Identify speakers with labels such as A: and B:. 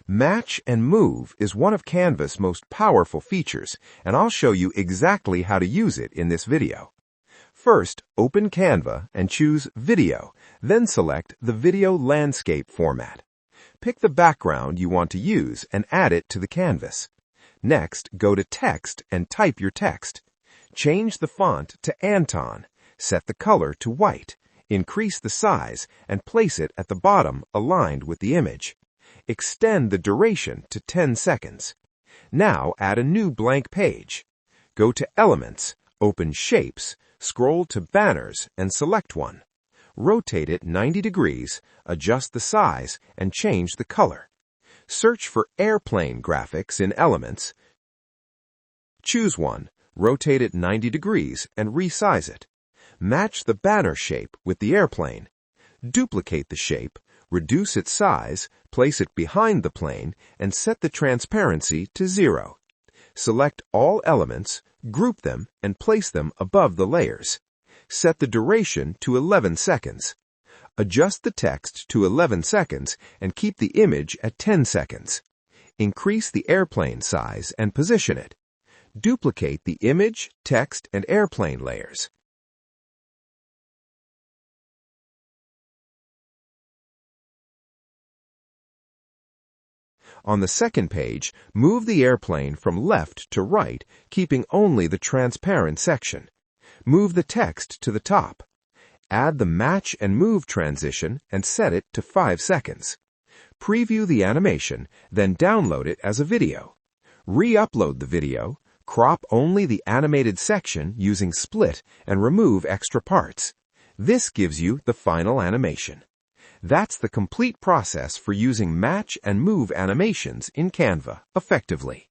A: Match and Move is one of Canva's most powerful features, and I'll show you exactly how to use it in this video. First, open Canva and choose Video, then select the Video Landscape format. Pick the background you want to use and add it to the canvas. Next, go to Text and type your text. Change the font to Anton, set the color to white, increase the size, and place it at the bottom aligned with the image. Extend the duration to 10 seconds. Now add a new blank page. Go to Elements, open Shapes, scroll to Banners, and select one. Rotate it 90 degrees, adjust the size, and change the color. Search for Airplane graphics in Elements. Choose one, rotate it 90 degrees, and resize it. Match the banner shape with the airplane. Duplicate the shape, reduce its size, place it behind the plane, and set the transparency to 0. Select all elements, group them, and place them above the layers. Set the duration to 11 seconds. Adjust the text to 11 seconds and keep the image at 10 seconds. Increase the airplane size and position it. Duplicate the image, text, and airplane layers. On the second page, move the airplane from left to right, keeping only the transparent section. Move the text to the top. Add the Match and Move transition and set it to 5 seconds. Preview the animation, then download it as a video. Re-upload the video, crop only the animated section using Split, and remove extra parts. This gives you the final animation. That's the complete process for using Match and Move animations in Canva effectively.